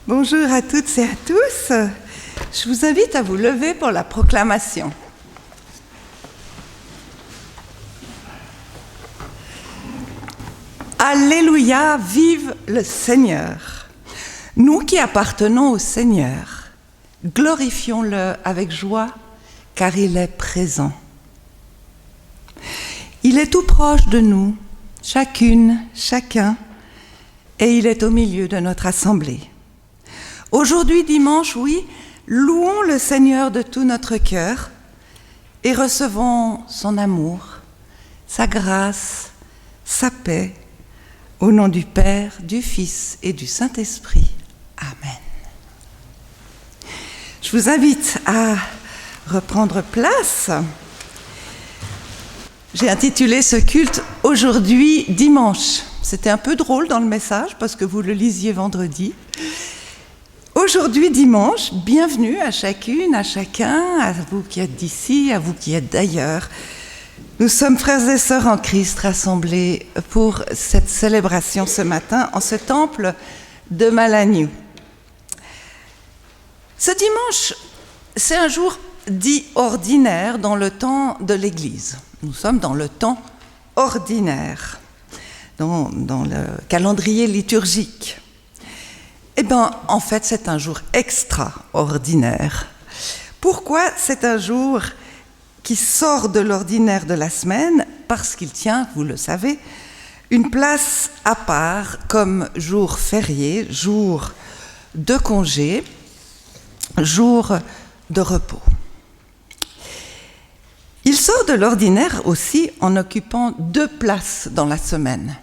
Bonjour à toutes et à tous. Je vous invite à vous lever pour la proclamation. Alléluia, vive le Seigneur. Nous qui appartenons au Seigneur, glorifions-le avec joie, car il est présent. Il est tout proche de nous, chacune, chacun, et il est au milieu de notre assemblée. Aujourd'hui, dimanche, oui, louons le Seigneur de tout notre cœur et recevons son amour, sa grâce, sa paix, au nom du Père, du Fils et du Saint-Esprit. Amen. Je vous invite à reprendre place. J'ai intitulé ce culte « Aujourd'hui, dimanche ». C'était un peu drôle dans le message parce que vous le lisiez vendredi. Aujourd'hui, dimanche, bienvenue à chacune, à chacun, à vous qui êtes d'ici, à vous qui êtes d'ailleurs. Nous sommes frères et sœurs en Christ rassemblés pour cette célébration ce matin en ce temple de Malagnou. Ce dimanche, c'est un jour dit ordinaire dans le temps de l'Église. Nous sommes dans le temps ordinaire, dans le calendrier liturgique. Eh bien, en fait, c'est un jour extraordinaire. Pourquoi c'est un jour qui sort de l'ordinaire de la semaine? Parce qu'il tient, vous le savez, une place à part comme jour férié, jour de congé, jour de repos. Il sort de l'ordinaire aussi en occupant 2 places dans la semaine.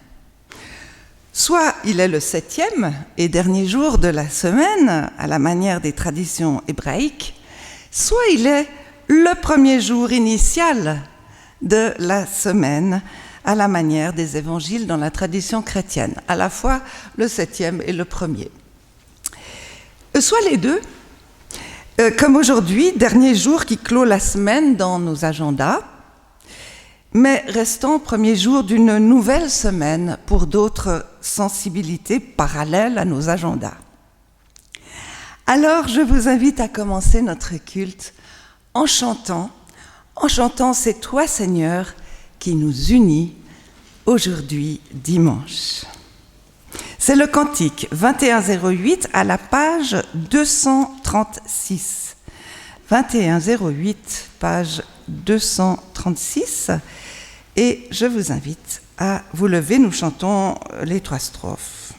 Soit il est le 7e et dernier jour de la semaine, à la manière des traditions hébraïques, soit il est le premier jour initial de la semaine, à la manière des évangiles dans la tradition chrétienne, à la fois le 7e et le 1er. Soit les deux, comme aujourd'hui, dernier jour qui clôt la semaine dans nos agendas, mais restant premier jour d'une nouvelle semaine pour d'autres sensibilités parallèles à nos agendas. Alors, je vous invite à commencer notre culte en chantant « C'est toi, Seigneur, qui nous unit aujourd'hui dimanche ». C'est le cantique 2108 à la page 236. 2108, page 236. Et je vous invite à vous lever, nous chantons les 3 strophes.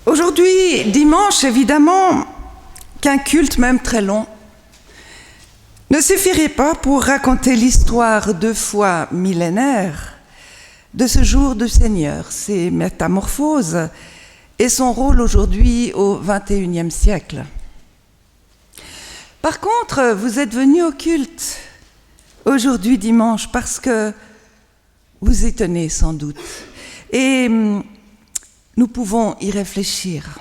Aujourd'hui, dimanche, évidemment, qu'un culte, même très long, ne suffirait pas pour raconter l'histoire 2 fois millénaire de ce jour du Seigneur, ses métamorphoses et son rôle aujourd'hui au XXIe siècle. Par contre, vous êtes venus au culte aujourd'hui dimanche parce que vous y tenez sans doute. Et nous pouvons y réfléchir.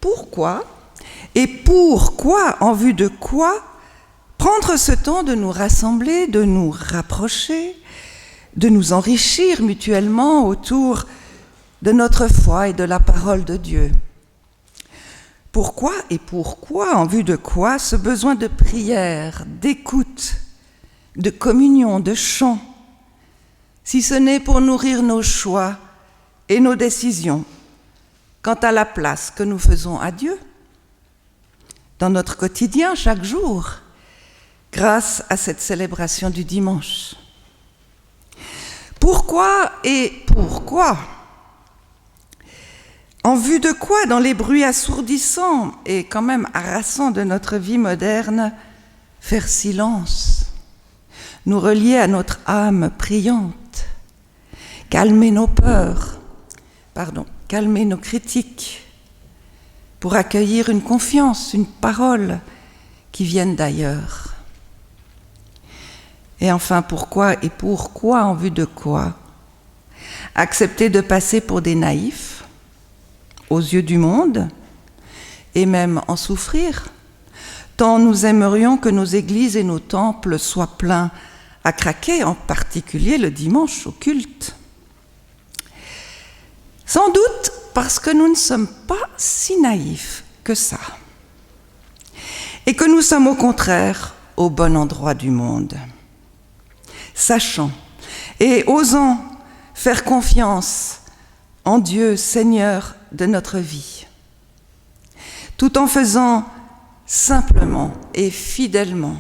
Pourquoi et pourquoi, en vue de quoi, prendre ce temps de nous rassembler, de nous rapprocher, de nous enrichir mutuellement autour de notre foi et de la parole de Dieu? Pourquoi et pourquoi, en vue de quoi, ce besoin de prière, d'écoute, de communion, de chant, si ce n'est pour nourrir nos choix et nos décisions quant à la place que nous faisons à Dieu dans notre quotidien chaque jour, grâce à cette célébration du dimanche? Pourquoi et pourquoi? En vue de quoi, dans les bruits assourdissants et quand même harassants de notre vie moderne, faire silence, nous relier à notre âme priante, calmer nos peurs, calmer nos critiques, pour accueillir une confiance, une parole qui viennent d'ailleurs? Et enfin, pourquoi et pourquoi, en vue de quoi, accepter de passer pour des naïfs aux yeux du monde, et même en souffrir, tant nous aimerions que nos églises et nos temples soient pleins à craquer, en particulier le dimanche au culte? Sans doute parce que nous ne sommes pas si naïfs que ça, et que nous sommes au contraire au bon endroit du monde, sachant et osant faire confiance en Dieu, Seigneur de notre vie, tout en faisant simplement et fidèlement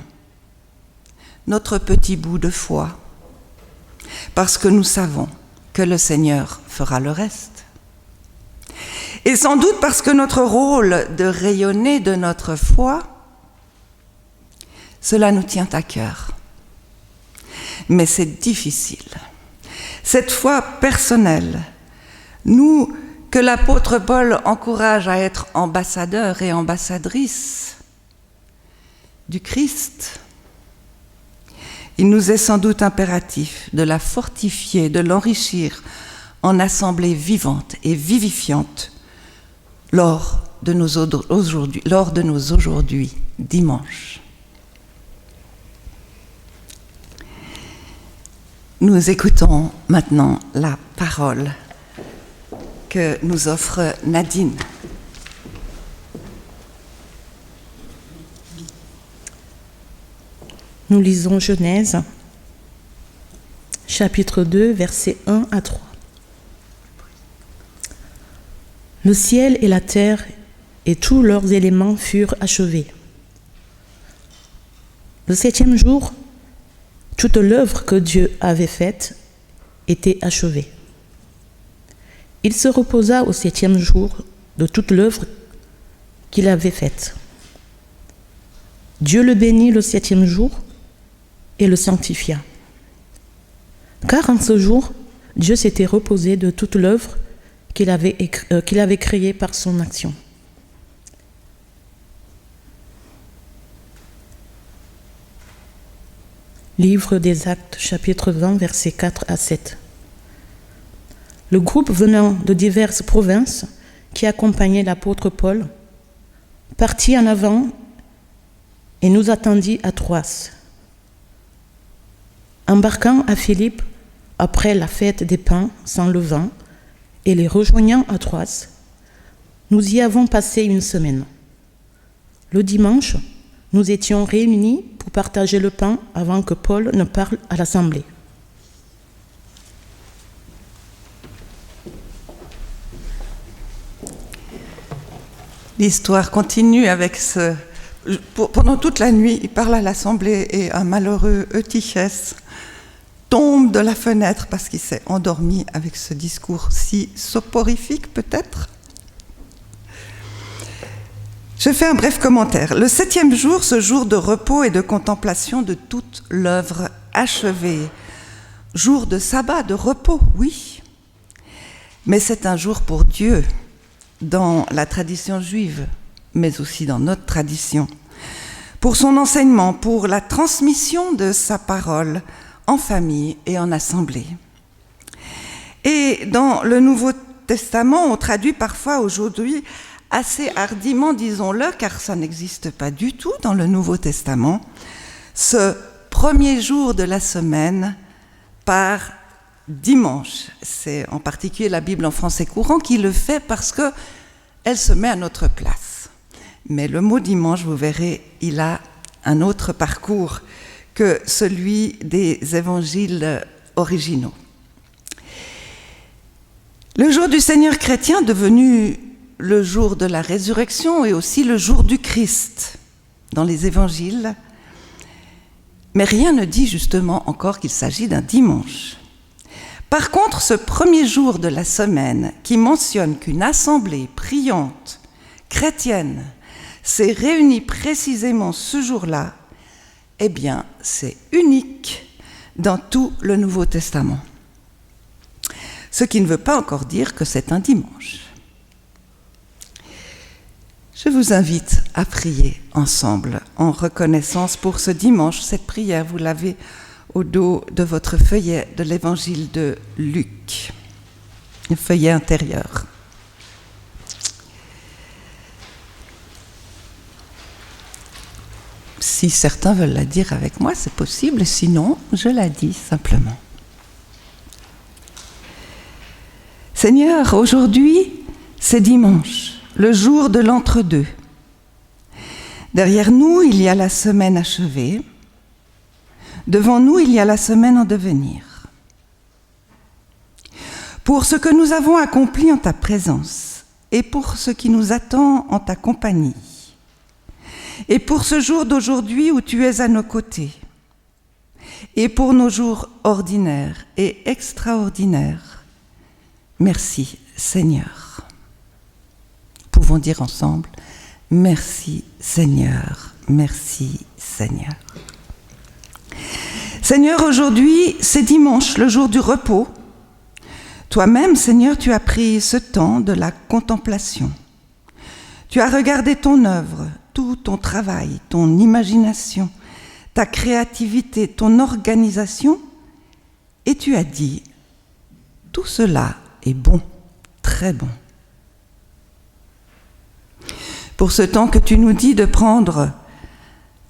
notre petit bout de foi, parce que nous savons que le Seigneur fera le reste. Et sans doute parce que notre rôle de rayonner de notre foi, cela nous tient à cœur. Mais c'est difficile. Cette foi personnelle, nous, que l'apôtre Paul encourage à être ambassadeurs et ambassadrices du Christ, il nous est sans doute impératif de la fortifier, de l'enrichir en assemblée vivante et vivifiante lors de nos aujourd'hui dimanche. Nous écoutons maintenant la parole que nous offre Nadine. Nous lisons Genèse, chapitre 2, versets 1 à 3. Le ciel et la terre et tous leurs éléments furent achevés. Le 7e jour, toute l'œuvre que Dieu avait faite était achevée. Il se reposa au 7e jour de toute l'œuvre qu'il avait faite. Dieu le bénit le 7e jour et le sanctifia. Car en ce jour, Dieu s'était reposé de toute l'œuvre qu'il avait créée par son action. Livre des Actes, chapitre 20, versets 4 à 7. Le groupe venant de diverses provinces qui accompagnait l'apôtre Paul partit en avant et nous attendit à Troas. Embarquant à Philippe après la fête des pains sans levain et les rejoignant à Troas, nous y avons passé une semaine. Le dimanche, nous étions réunis pour partager le pain avant que Paul ne parle à l'assemblée. L'histoire continue avec ce... Pendant toute la nuit, il parle à l'assemblée et un malheureux Eutychès tombe de la fenêtre parce qu'il s'est endormi avec ce discours si soporifique peut-être. Je fais un bref commentaire. Le 7e jour, ce jour de repos et de contemplation de toute l'œuvre achevée. Jour de sabbat, de repos, oui. Mais c'est un jour pour Dieu, dans la tradition juive, mais aussi dans notre tradition. Pour son enseignement, pour la transmission de sa parole en famille et en assemblée. Et dans le Nouveau Testament, on traduit parfois aujourd'hui assez hardiment, disons-le, car ça n'existe pas du tout dans le Nouveau Testament, ce premier jour de la semaine par dimanche. C'est en particulier la Bible en français courant qui le fait parce qu'elle se met à notre place. Mais le mot dimanche, vous verrez, il a un autre parcours que celui des évangiles originaux. Le jour du Seigneur chrétien, devenu le jour de la résurrection et aussi le jour du Christ dans les évangiles, mais rien ne dit justement encore qu'il s'agit d'un dimanche. Par contre, ce premier jour de la semaine qui mentionne qu'une assemblée priante chrétienne s'est réunie précisément ce jour-là, eh bien, c'est unique dans tout le Nouveau Testament. Ce qui ne veut pas encore dire que c'est un dimanche. Je vous invite à prier ensemble en reconnaissance pour ce dimanche. Cette prière, vous l'avez au dos de votre feuillet de l'évangile de Luc, le feuillet intérieur. Si certains veulent la dire avec moi, c'est possible, sinon je la dis simplement. Seigneur, aujourd'hui, c'est dimanche, le jour de l'entre-deux. Derrière nous, il y a la semaine achevée. Devant nous, il y a la semaine en devenir. Pour ce que nous avons accompli en ta présence et pour ce qui nous attend en ta compagnie, et pour ce jour d'aujourd'hui où tu es à nos côtés, et pour nos jours ordinaires et extraordinaires, merci Seigneur. Pouvons dire ensemble, merci Seigneur, merci Seigneur. Seigneur, aujourd'hui, c'est dimanche, le jour du repos. Toi-même, Seigneur, tu as pris ce temps de la contemplation. Tu as regardé ton œuvre, tout ton travail, ton imagination, ta créativité, ton organisation, et tu as dit, tout cela est bon, très bon. Pour ce temps que tu nous dis de prendre,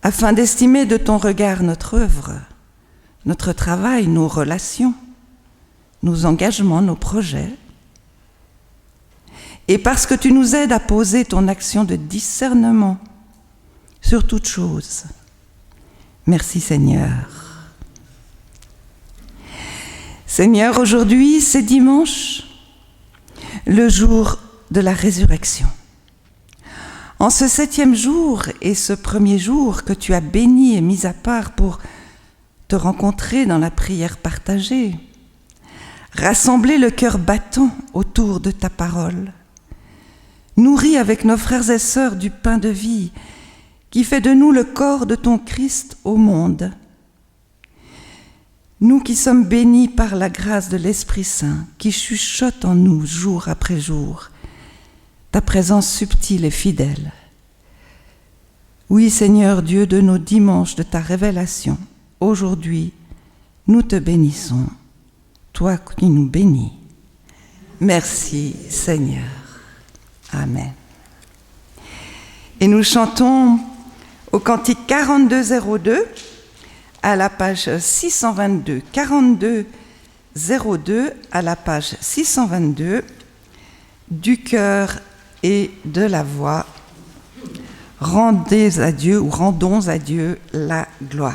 afin d'estimer de ton regard notre œuvre, notre travail, nos relations, nos engagements, nos projets, et parce que tu nous aides à poser ton action de discernement sur toute chose. Merci Seigneur. Seigneur, aujourd'hui, c'est dimanche, le jour de la résurrection. En ce 7e jour et ce premier jour que tu as béni et mis à part pour te rencontrer dans la prière partagée, rassembler le cœur battant autour de ta parole, nourris avec nos frères et sœurs du pain de vie qui fait de nous le corps de ton Christ au monde. Nous qui sommes bénis par la grâce de l'Esprit Saint qui chuchote en nous jour après jour, ta présence subtile et fidèle. Oui, Seigneur Dieu de nos dimanches de ta révélation, aujourd'hui, nous te bénissons, toi qui nous bénis. Merci, Seigneur. Amen. Et nous chantons au cantique 4202 à la page 622. 4202 à la page 622 du cœur et de la voix. Rendez à Dieu ou rendons à Dieu la gloire.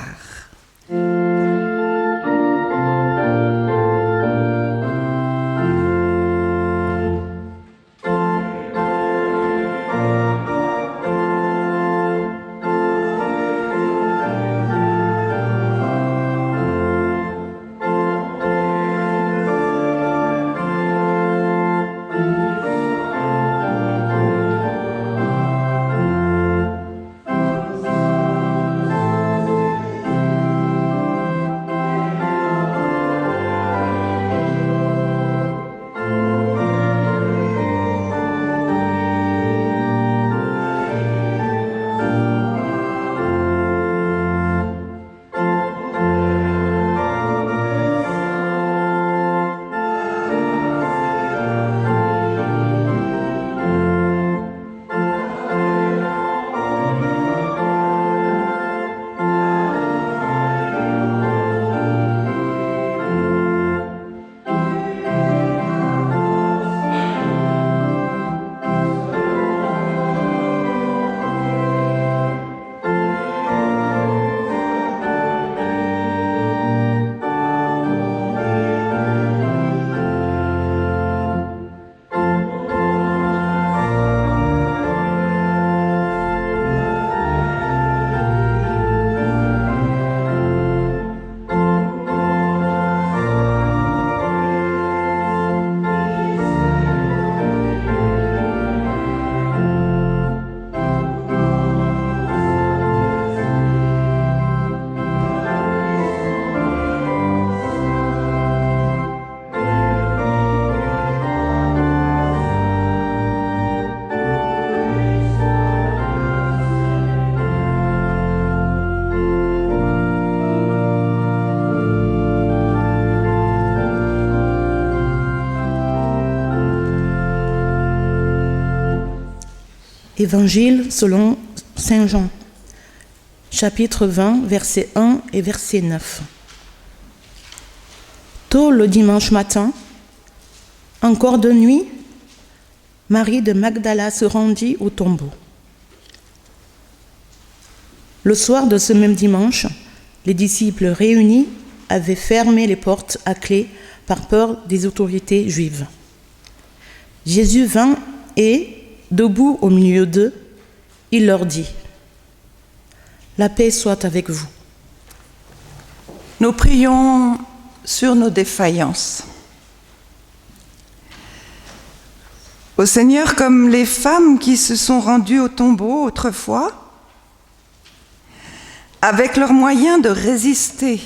Évangile selon Saint Jean, chapitre 20, verset 1 et verset 9. Tôt le dimanche matin, encore de nuit, Marie de Magdala se rendit au tombeau. Le soir de ce même dimanche, les disciples réunis avaient fermé les portes à clé par peur des autorités juives. Jésus vint et, debout au milieu d'eux, il leur dit : « La paix soit avec vous. » Nous prions sur nos défaillances. Ô Seigneur, comme les femmes qui se sont rendues au tombeau autrefois, avec leurs moyens de résister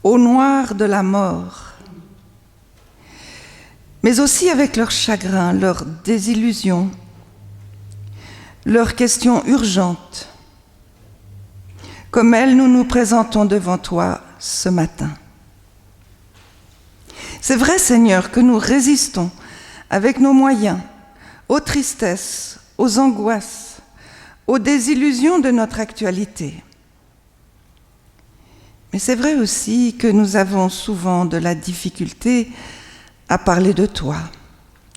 au noir de la mort, mais aussi avec leurs chagrins, leurs désillusions, leurs questions urgentes. Comme elles, nous nous présentons devant toi ce matin. C'est vrai, Seigneur, que nous résistons avec nos moyens aux tristesses, aux angoisses, aux désillusions de notre actualité. Mais c'est vrai aussi que nous avons souvent de la difficulté à parler de toi,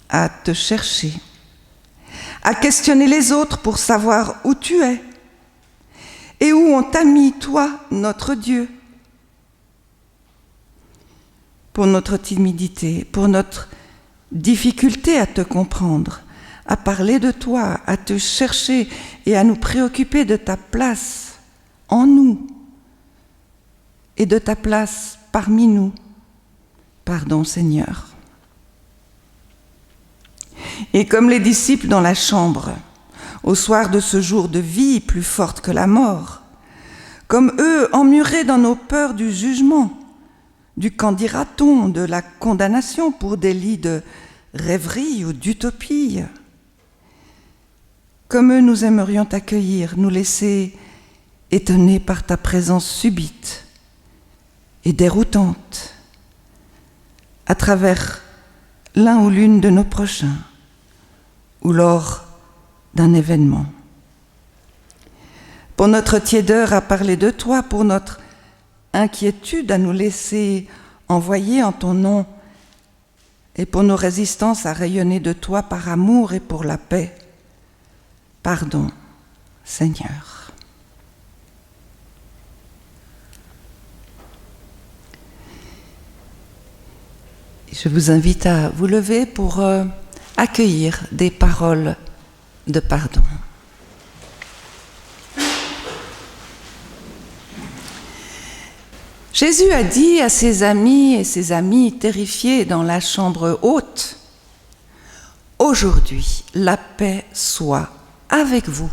à te chercher, à questionner les autres pour savoir où tu es et où on t'a mis, toi, notre Dieu. Pour notre timidité, pour notre difficulté à te comprendre, à parler de toi, à te chercher et à nous préoccuper de ta place en nous et de ta place parmi nous. Pardon, Seigneur. Et comme les disciples dans la chambre, au soir de ce jour de vie plus forte que la mort, comme eux emmurés dans nos peurs du jugement, du qu'en dira-t-on, de la condamnation pour délit de rêverie ou d'utopie, comme eux nous aimerions t'accueillir, nous laisser étonnés par ta présence subite et déroutante à travers l'un ou l'une de nos prochains ou lors d'un événement. Pour notre tiédeur à parler de toi, pour notre inquiétude à nous laisser envoyer en ton nom et pour nos résistances à rayonner de toi par amour et pour la paix. Pardon, Seigneur. Je vous invite à vous lever pour accueillir des paroles de pardon. Jésus a dit à ses amis et ses amies terrifiés dans la chambre haute : « Aujourd'hui, la paix soit avec vous. »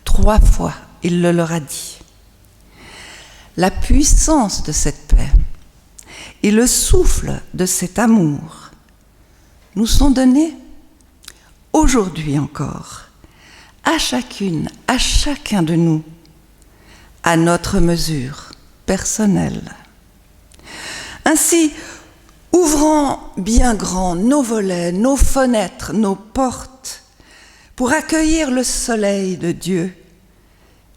3 fois, il le leur a dit. La puissance de cette paix et le souffle de cet amour nous sont donnés aujourd'hui encore, à chacune, à chacun de nous, à notre mesure personnelle. Ainsi, ouvrons bien grand nos volets, nos fenêtres, nos portes, pour accueillir le soleil de Dieu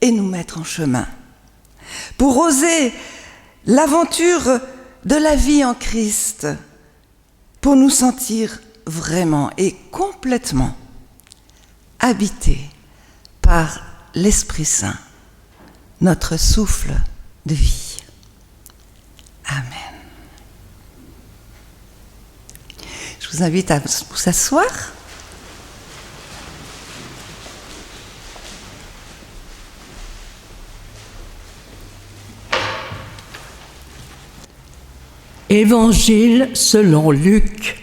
et nous mettre en chemin, pour oser l'aventure de la vie en Christ, pour nous sentir vraiment et complètement habités par l'Esprit Saint, notre souffle de vie. Amen. Je vous invite à vous asseoir. Évangile selon Luc.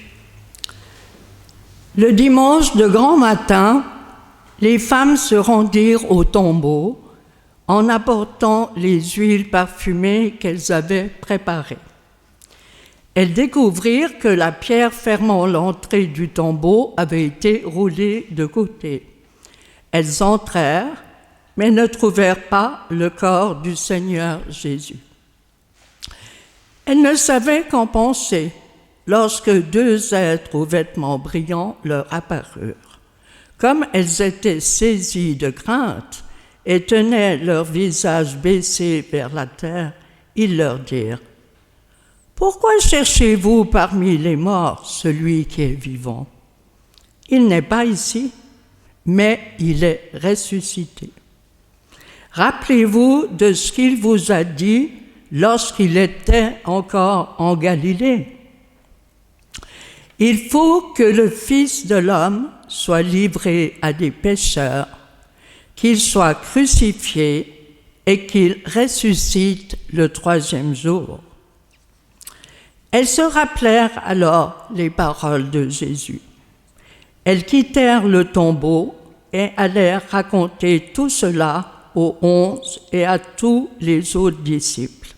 Le dimanche de grand matin, les femmes se rendirent au tombeau en apportant les huiles parfumées qu'elles avaient préparées. Elles découvrirent que la pierre fermant l'entrée du tombeau avait été roulée de côté. Elles entrèrent, mais ne trouvèrent pas le corps du Seigneur Jésus. Elles ne savaient qu'en penser lorsque 2 êtres aux vêtements brillants leur apparurent. Comme elles étaient saisies de crainte et tenaient leur visage baissé vers la terre, ils leur dirent: « Pourquoi cherchez-vous parmi les morts celui qui est vivant? Il n'est pas ici, mais il est ressuscité. Rappelez-vous de ce qu'il vous a dit lorsqu'il était encore en Galilée. Il faut que le Fils de l'homme soit livré à des pécheurs, qu'il soit crucifié et qu'il ressuscite le troisième jour. » Elles se rappelèrent alors les paroles de Jésus. Elles quittèrent le tombeau et allèrent raconter tout cela aux 11 et à tous les autres disciples.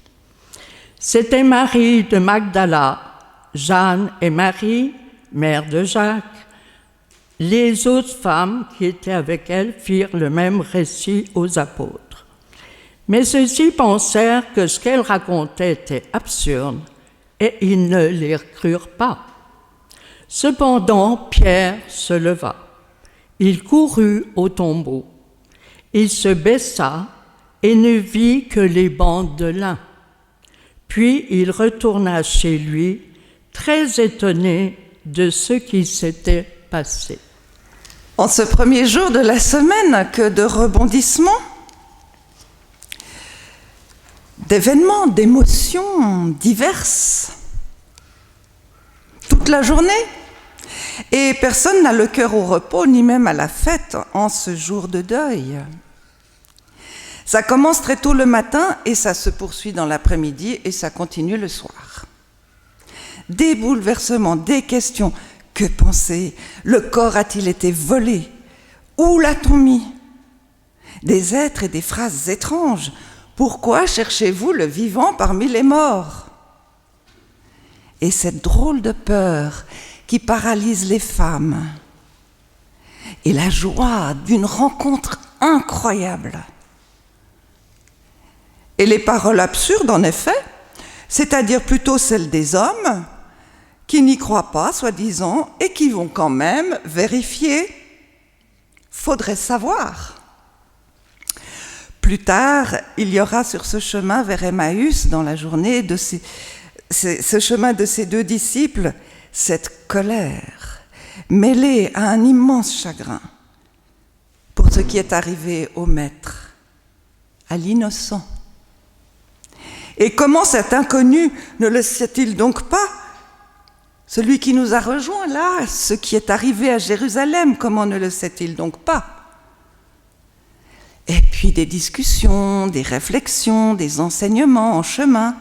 C'était Marie de Magdala, Jeanne et Marie, mère de Jacques. Les autres femmes qui étaient avec elle firent le même récit aux apôtres. Mais ceux-ci pensèrent que ce qu'elle racontait était absurde et ils ne les crurent pas. Cependant, Pierre se leva. Il courut au tombeau. Il se baissa et ne vit que les bandes de lin. Puis il retourna chez lui, très étonné de ce qui s'était passé. En ce premier jour de la semaine, que de rebondissements, d'événements, d'émotions diverses, toute la journée. Et personne n'a le cœur au repos, ni même à la fête, en ce jour de deuil. Ça commence très tôt le matin et ça se poursuit dans l'après-midi et ça continue le soir. Des bouleversements, des questions. Que penser? Le corps a-t-il été volé? Où l'a-t-on mis? Des êtres et des phrases étranges. Pourquoi cherchez-vous le vivant parmi les morts? Et cette drôle de peur qui paralyse les femmes. Et la joie d'une rencontre incroyable. Et les paroles absurdes, en effet, c'est-à-dire plutôt celles des hommes, qui n'y croient pas, soi-disant, et qui vont quand même vérifier. Faudrait savoir. Plus tard, il y aura sur ce chemin vers Emmaüs, dans la journée de ce chemin de ces deux disciples, cette colère, mêlée à un immense chagrin pour ce qui est arrivé au maître, à l'innocent. Et comment cet inconnu ne le sait-il donc pas? Celui qui nous a rejoints là, ce qui est arrivé à Jérusalem, comment ne le sait-il donc pas? Et puis des discussions, des réflexions, des enseignements en chemin,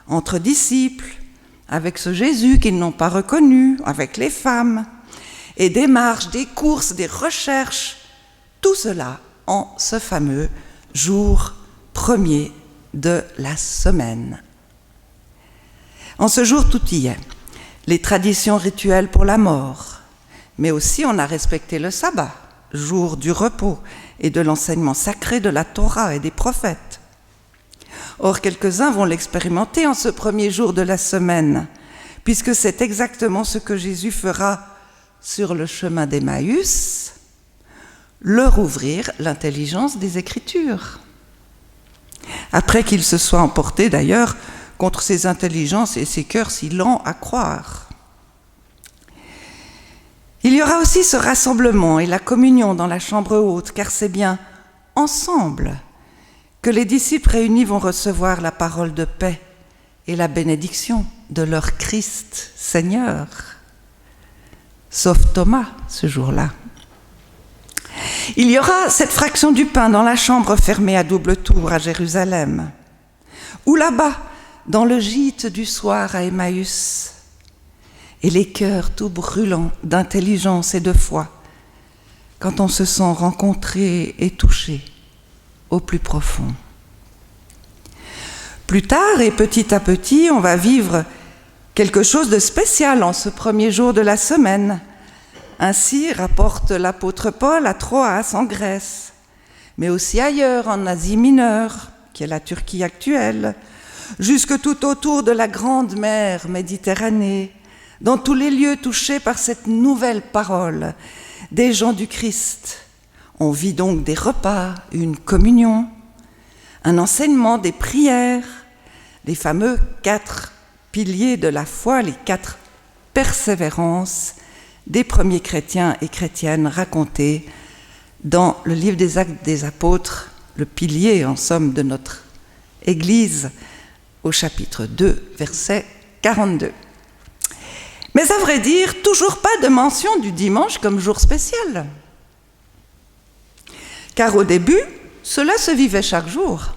entre disciples, avec ce Jésus qu'ils n'ont pas reconnu, avec les femmes, et des marches, des courses, des recherches, tout cela en ce fameux jour premier de la semaine. En ce jour, tout y est. Les traditions rituelles pour la mort, mais aussi on a respecté le sabbat, jour du repos et de l'enseignement sacré de la Torah et des prophètes. Or, quelques-uns vont l'expérimenter en ce premier jour de la semaine, puisque c'est exactement ce que Jésus fera sur le chemin d'Emmaüs, leur ouvrir l'intelligence des Écritures. Après qu'il se soit emporté d'ailleurs contre ses intelligences et ses cœurs si lents à croire. Il y aura aussi ce rassemblement et la communion dans la chambre haute, car c'est bien ensemble que les disciples réunis vont recevoir la parole de paix et la bénédiction de leur Christ Seigneur. Sauf Thomas ce jour-là. Il y aura cette fraction du pain dans la chambre fermée à double tour à Jérusalem, ou là-bas, dans le gîte du soir à Emmaüs, et les cœurs tout brûlants d'intelligence et de foi, quand on se sent rencontré et touché au plus profond. Plus tard et petit à petit, on va vivre quelque chose de spécial en ce premier jour de la semaine. Ainsi rapporte l'apôtre Paul à Troas en Grèce, mais aussi ailleurs en Asie mineure, qui est la Turquie actuelle, jusque tout autour de la grande mer Méditerranée, dans tous les lieux touchés par cette nouvelle parole, des gens du Christ. On vit donc des repas, une communion, un enseignement, des prières, les fameux 4 piliers de la foi, les 4 persévérances des premiers chrétiens et chrétiennes racontés dans le livre des Actes des Apôtres, le pilier en somme de notre Église, au chapitre 2, verset 42. Mais à vrai dire, toujours pas de mention du dimanche comme jour spécial. Car au début, cela se vivait chaque jour.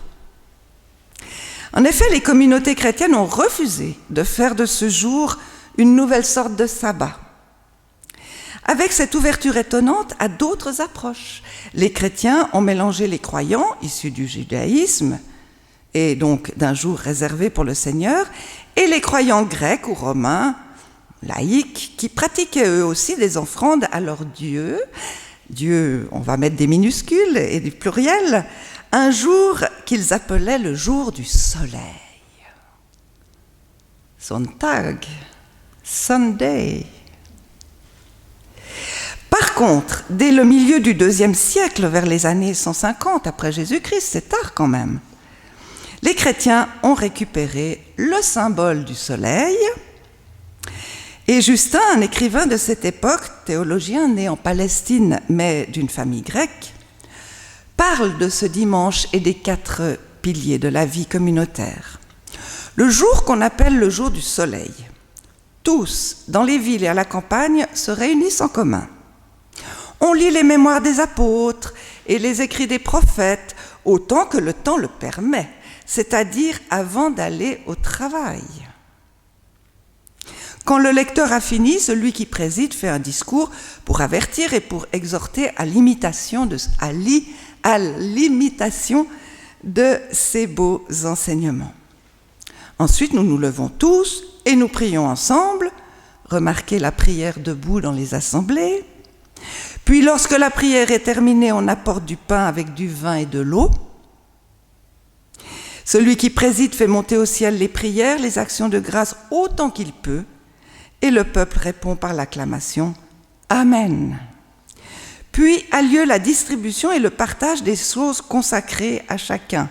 En effet, les communautés chrétiennes ont refusé de faire de ce jour une nouvelle sorte de sabbat. Avec cette ouverture étonnante à d'autres approches, les chrétiens ont mélangé les croyants issus du judaïsme, et donc d'un jour réservé pour le Seigneur, et les croyants grecs ou romains, laïcs, qui pratiquaient eux aussi des offrandes à leur Dieu. Dieu, on va mettre des minuscules et du pluriel, un jour qu'ils appelaient le jour du soleil. Sonntag, Sunday. Par contre, dès le milieu du IIe siècle, vers les années 150 après Jésus-Christ, c'est tard quand même, les chrétiens ont récupéré le symbole du soleil. Et Justin, un écrivain de cette époque, théologien né en Palestine, mais d'une famille grecque, parle de ce dimanche et des 4 piliers de la vie communautaire. Le jour qu'on appelle le jour du soleil, tous, dans les villes et à la campagne, se réunissent en commun. On lit les mémoires des apôtres et les écrits des prophètes, autant que le temps le permet, c'est-à-dire avant d'aller au travail. Quand le lecteur a fini, celui qui préside fait un discours pour avertir et pour exhorter à l'imitation de ces beaux enseignements. Ensuite, nous nous levons tous et nous prions ensemble. Remarquez la prière debout dans les assemblées. Puis, lorsque la prière est terminée, on apporte du pain avec du vin et de l'eau. Celui qui préside fait monter au ciel les prières, les actions de grâce autant qu'il peut. Et le peuple répond par l'acclamation « Amen ». Puis a lieu la distribution et le partage des choses consacrées à chacun,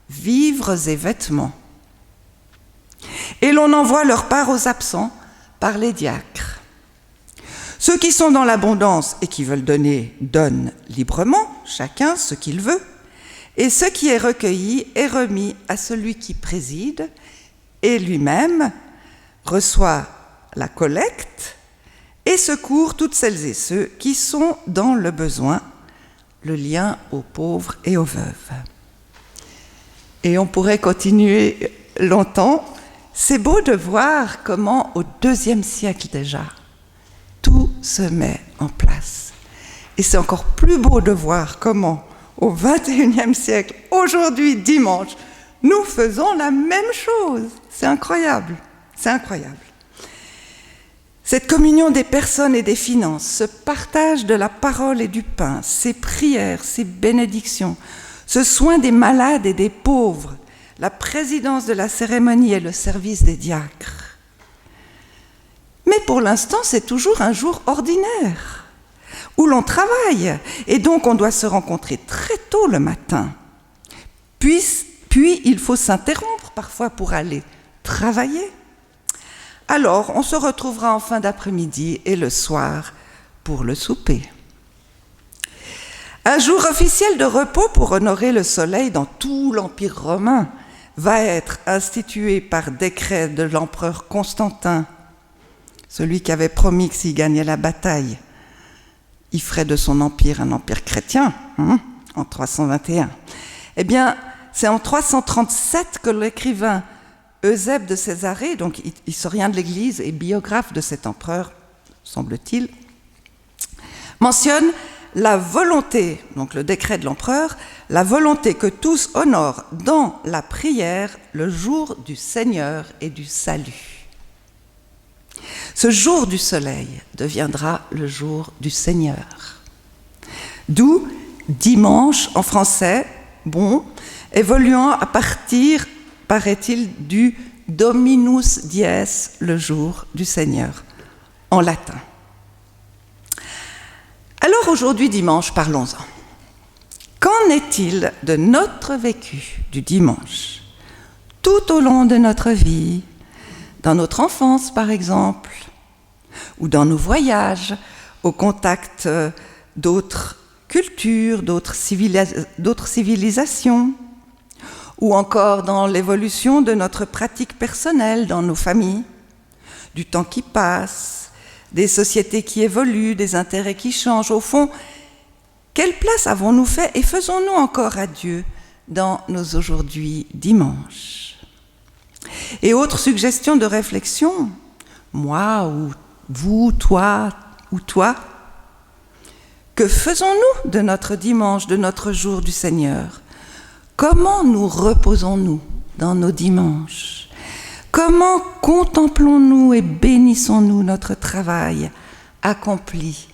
vivres et vêtements. Et l'on envoie leur part aux absents par les diacres. Ceux qui sont dans l'abondance et qui veulent donner, donnent librement, chacun ce qu'il veut, et ce qui est recueilli est remis à celui qui préside et lui-même reçoit la collecte et secourt toutes celles et ceux qui sont dans le besoin, le lien aux pauvres et aux veuves. Et on pourrait continuer longtemps. C'est beau de voir comment au IIe siècle déjà, tout se met en place. Et c'est encore plus beau de voir comment au XXIe siècle, aujourd'hui, dimanche, nous faisons la même chose. C'est incroyable, c'est incroyable. Cette communion des personnes et des finances, ce partage de la parole et du pain, ces prières, ces bénédictions, ce soin des malades et des pauvres, la présidence de la cérémonie et le service des diacres. Mais pour l'instant, c'est toujours un jour ordinaire, où l'on travaille, et donc on doit se rencontrer très tôt le matin. Puis il faut s'interrompre parfois pour aller travailler. Alors, on se retrouvera en fin d'après-midi et le soir pour le souper. Un jour officiel de repos pour honorer le soleil dans tout l'Empire romain va être institué par décret de l'empereur Constantin, celui qui avait promis que s'il gagnait la bataille, il ferait de son empire un empire chrétien, en 321. Eh bien, c'est en 337 que l'écrivain Eusèbe de Césarée, donc historien de l'Église et biographe de cet empereur, semble-t-il, mentionne la volonté, donc le décret de l'empereur, la volonté que tous honorent dans la prière le jour du Seigneur et du salut. Ce jour du soleil deviendra le jour du Seigneur. D'où dimanche en français, évoluant à partir, paraît-il, du Dominus Dies, le jour du Seigneur, en latin. aujourd'hui dimanche, parlons-en. Qu'en est-il de notre vécu du dimanche, tout au long de notre vie, dans notre enfance par exemple, ou dans nos voyages, au contact d'autres cultures, d'autres civilisations, ou encore dans l'évolution de notre pratique personnelle dans nos familles, du temps qui passe, des sociétés qui évoluent, des intérêts qui changent. Au fond, quelle place avons-nous fait et faisons-nous encore à Dieu dans nos aujourd'hui dimanches? Et autre suggestion de réflexion, moi ou vous, toi ou toi, que faisons-nous de notre dimanche, de notre jour du Seigneur? Comment nous reposons-nous dans nos dimanches? Comment contemplons-nous et bénissons-nous notre travail accompli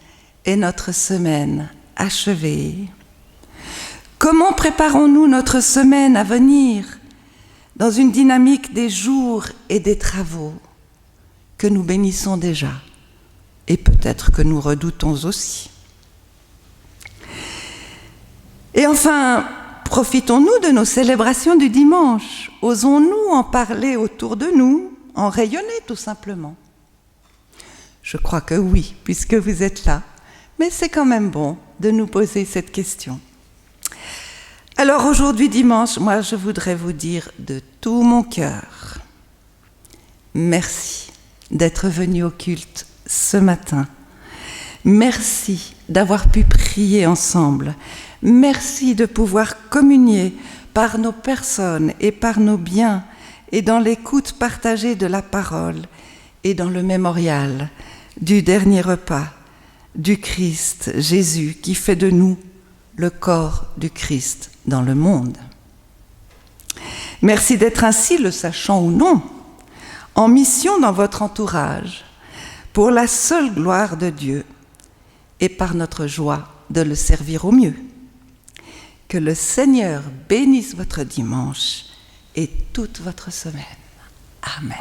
et notre semaine achevée? Comment préparons-nous notre semaine à venir dans une dynamique des jours et des travaux que nous bénissons déjà et peut-être que nous redoutons aussi? Et enfin, profitons-nous de nos célébrations du dimanche? Osons-nous en parler autour de nous, en rayonner tout simplement? Je crois que oui, puisque vous êtes là, mais c'est quand même bon de nous poser cette question. Alors aujourd'hui dimanche, moi je voudrais vous dire de tout mon cœur, merci d'être venu au culte ce matin. Merci d'avoir pu prier ensemble. Merci de pouvoir communier par nos personnes et par nos biens et dans l'écoute partagée de la parole et dans le mémorial du dernier repas du Christ, Jésus, qui fait de nous le corps du Christ dans le monde. Merci d'être ainsi, le sachant ou non, en mission dans votre entourage, pour la seule gloire de Dieu et par notre joie de le servir au mieux. Que le Seigneur bénisse votre dimanche et toute votre semaine. Amen.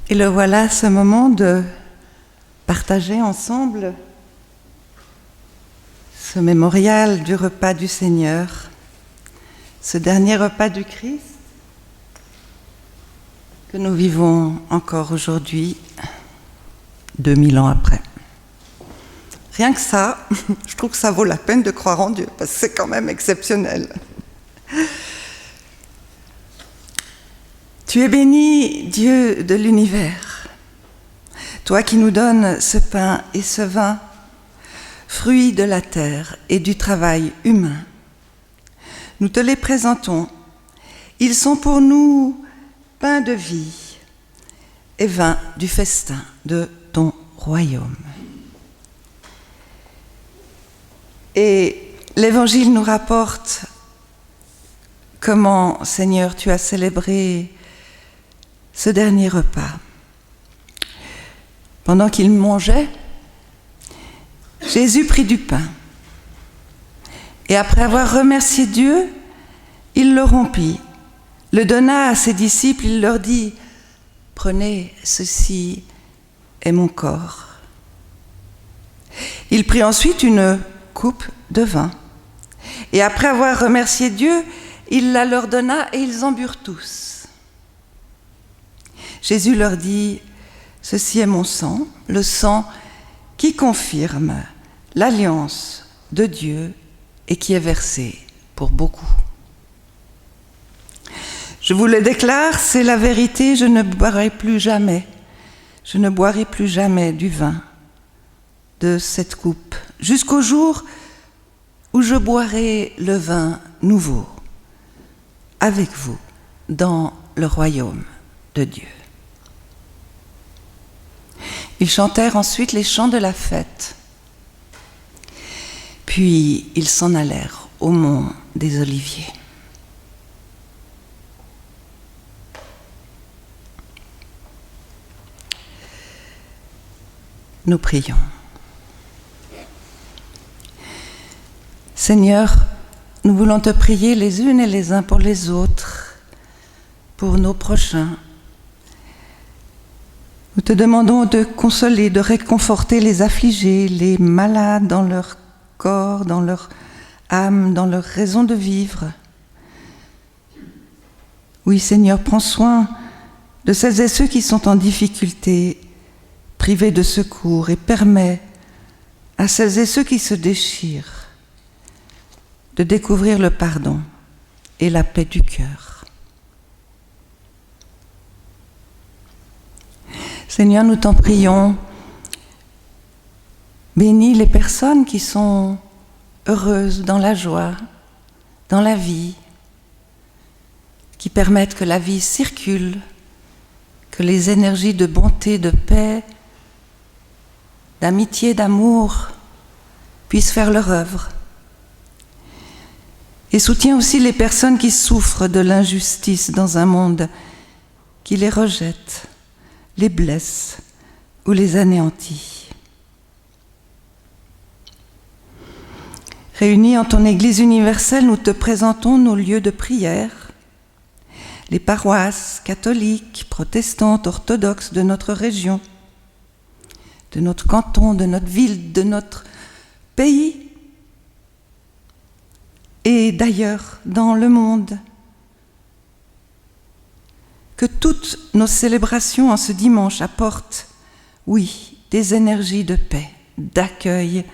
Et le voilà, ce moment de partager ensemble ce mémorial du repas du Seigneur, ce dernier repas du Christ que nous vivons encore aujourd'hui, 2000 ans après. Rien que ça, je trouve que ça vaut la peine de croire en Dieu, parce que c'est quand même exceptionnel. Tu es béni, Dieu de l'univers, toi qui nous donnes ce pain et ce vin, fruits de la terre et du travail humain. Nous te les présentons. Ils sont pour nous pain de vie et vin du festin de ton royaume. Et l'Évangile nous rapporte comment, Seigneur, tu as célébré ce dernier repas. Pendant qu'il mangeait, Jésus prit du pain. Et après avoir remercié Dieu, il le rompit, le donna à ses disciples, il leur dit « Prenez, ceci est mon corps ». Il prit ensuite une coupe de vin. Et après avoir remercié Dieu, il la leur donna et ils en burent tous. Jésus leur dit « Ceci est mon sang, le sang qui confirme l'alliance de Dieu et qui est versé pour beaucoup. Je vous le déclare, c'est la vérité, je ne boirai plus jamais du vin de cette coupe, jusqu'au jour où je boirai le vin nouveau avec vous dans le royaume de Dieu. Ils chantèrent ensuite les chants de la fête. Puis ils s'en allèrent au mont des Oliviers. Nous prions. Seigneur, nous voulons te prier les unes et les uns pour les autres, pour nos prochains. Nous te demandons de consoler, de réconforter les affligés, les malades dans leur corps, dans leur âme, dans leur raison de vivre. Oui, Seigneur, prends soin de celles et ceux qui sont en difficulté, privés de secours, et permets à celles et ceux qui se déchirent de découvrir le pardon et la paix du cœur. Seigneur, nous t'en prions, bénis les personnes qui sont heureuses dans la joie, dans la vie, qui permettent que la vie circule, que les énergies de bonté, de paix, d'amitié, d'amour puissent faire leur œuvre. Et soutiens aussi les personnes qui souffrent de l'injustice dans un monde qui les rejette, les blesse ou les anéantit. Réunis en ton Église universelle, nous te présentons nos lieux de prière, les paroisses catholiques, protestantes, orthodoxes de notre région, de notre canton, de notre ville, de notre pays et d'ailleurs dans le monde. Que toutes nos célébrations en ce dimanche apportent, oui, des énergies de paix, d'accueil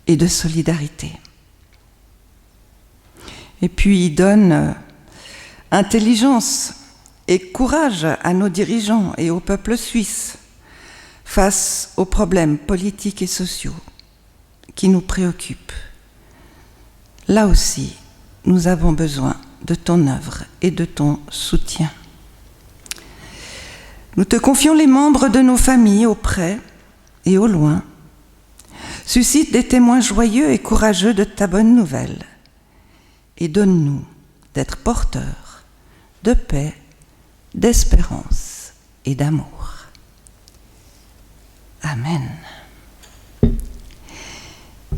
et de solidarité. Et puis donne intelligence et courage à nos dirigeants et au peuple suisse face aux problèmes politiques et sociaux qui nous préoccupent. Là aussi, nous avons besoin de ton œuvre et de ton soutien. Nous te confions les membres de nos familles au près et au loin. Suscite des témoins joyeux et courageux de ta bonne nouvelle et donne-nous d'être porteurs de paix, d'espérance et d'amour. Amen.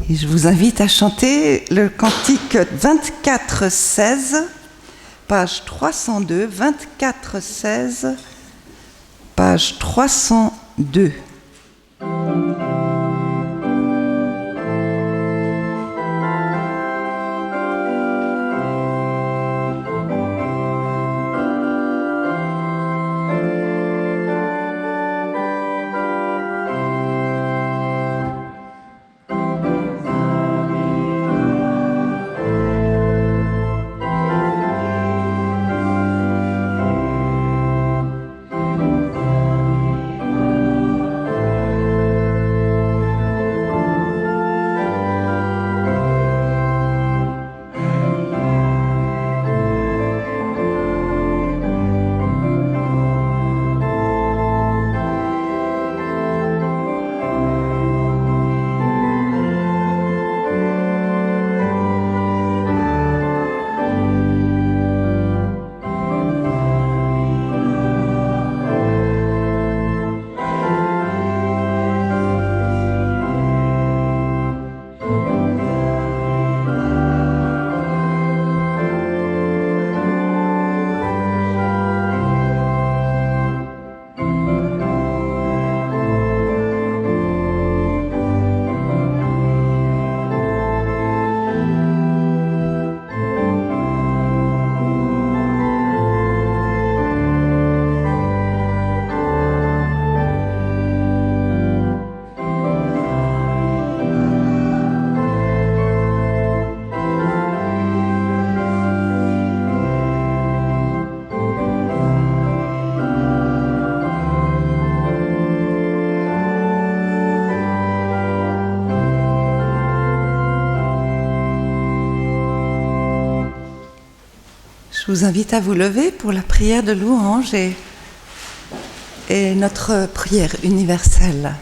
Et je vous invite à chanter le cantique 24-16, page 302, 24-16, page 302. Je vous invite à vous lever pour la prière de louange et notre prière universelle.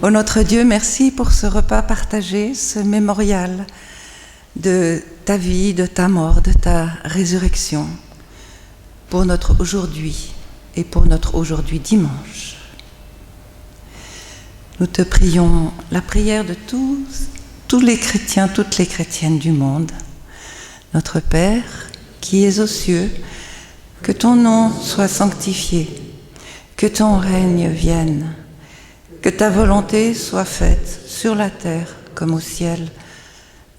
Ô notre Dieu, merci pour ce repas partagé, ce mémorial de ta vie, de ta mort, de ta résurrection, pour notre aujourd'hui et pour notre aujourd'hui dimanche. Nous te prions la prière de tous les chrétiens, toutes les chrétiennes du monde. Notre Père, qui es aux cieux, que ton nom soit sanctifié, que ton règne vienne, que ta volonté soit faite sur la terre comme au ciel.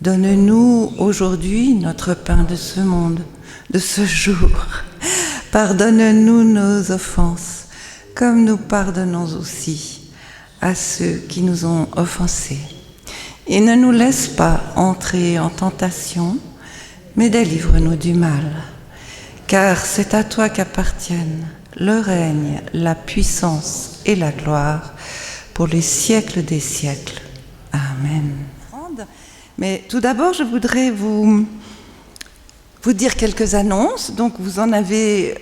Donne-nous aujourd'hui notre pain de ce monde, de ce jour. Pardonne-nous nos offenses, comme nous pardonnons aussi à ceux qui nous ont offensés. Et ne nous laisse pas entrer en tentation, mais délivre-nous du mal, car c'est à toi qu'appartiennent le règne, la puissance et la gloire pour les siècles des siècles. Amen. Mais tout d'abord, je voudrais vous dire quelques annonces. Donc, vous en avez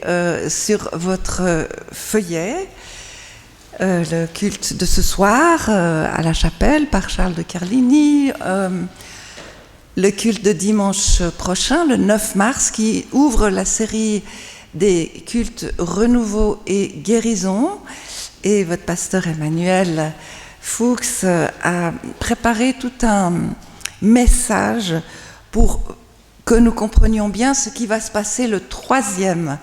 sur votre feuillet. Le culte de ce soir à la chapelle par Charles de Carligny. Le culte de dimanche prochain, le 9 mars, qui ouvre la série des cultes renouveau et guérison. Et votre pasteur Emmanuel Fuchs a préparé tout un message pour que nous comprenions bien ce qui va se passer le 3e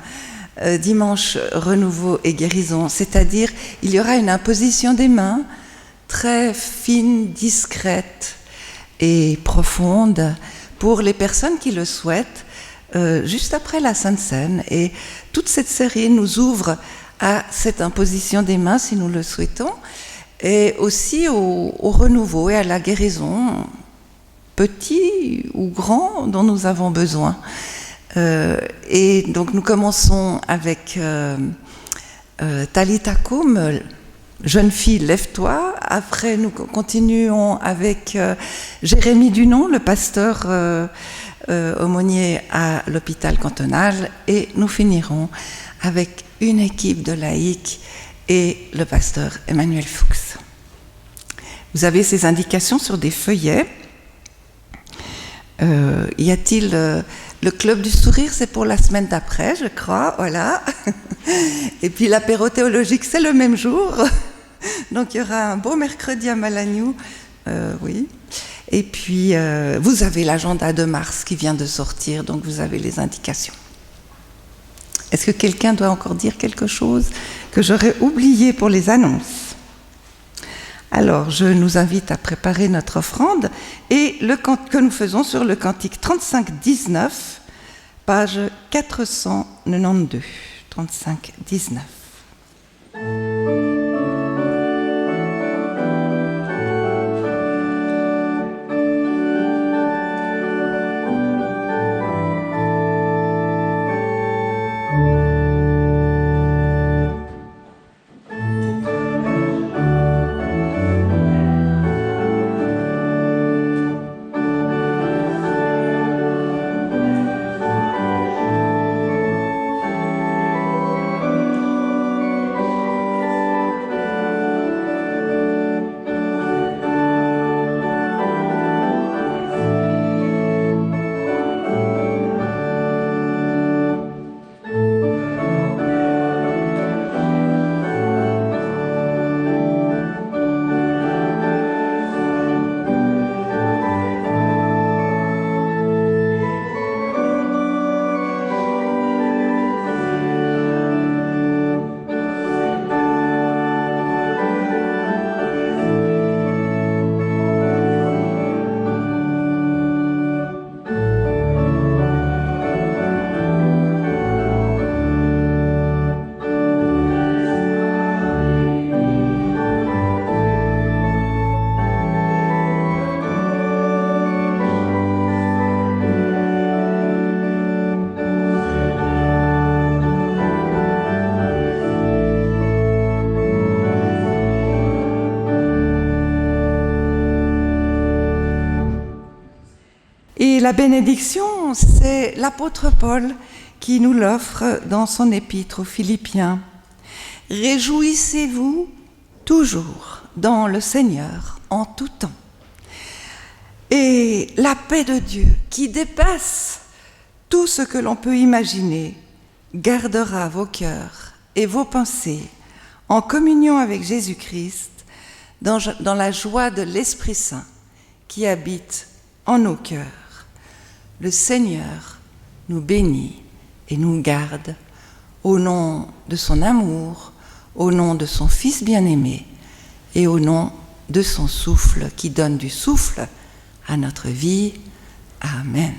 dimanche renouveau et guérison. C'est-à-dire, il y aura une imposition des mains très fine, discrète et profonde pour les personnes qui le souhaitent, juste après la Sainte Seine. Et toute cette série nous ouvre à cette imposition des mains, si nous le souhaitons, et aussi au renouveau et à la guérison, petit ou grand, dont nous avons besoin. Et donc nous commençons avec Talitha Koum, jeune fille, lève-toi. Après, nous continuons avec Jérémie Dunon, le pasteur aumônier à l'hôpital cantonal. Et nous finirons avec une équipe de laïcs et le pasteur Emmanuel Fuchs. Vous avez ces indications sur des feuillets. Y a-t-il le club du sourire, c'est pour la semaine d'après, je crois, voilà. Et puis l'apéro théologique, c'est le même jour. Donc il y aura un beau mercredi à Malagnou, oui. Et puis vous avez l'agenda de mars qui vient de sortir, donc vous avez les indications. Est-ce que quelqu'un doit encore dire quelque chose que j'aurais oublié pour les annonces? Alors, je nous invite à préparer notre offrande et le cantique que nous faisons sur le cantique 35-19, page 492. 35-19. Et la bénédiction, c'est l'apôtre Paul qui nous l'offre dans son épître aux Philippiens. Réjouissez-vous toujours dans le Seigneur en tout temps. Et la paix de Dieu, qui dépasse tout ce que l'on peut imaginer, gardera vos cœurs et vos pensées en communion avec Jésus-Christ dans la joie de l'Esprit Saint qui habite en nos cœurs. Le Seigneur nous bénit et nous garde au nom de son amour, au nom de son Fils bien-aimé et au nom de son souffle qui donne du souffle à notre vie. Amen.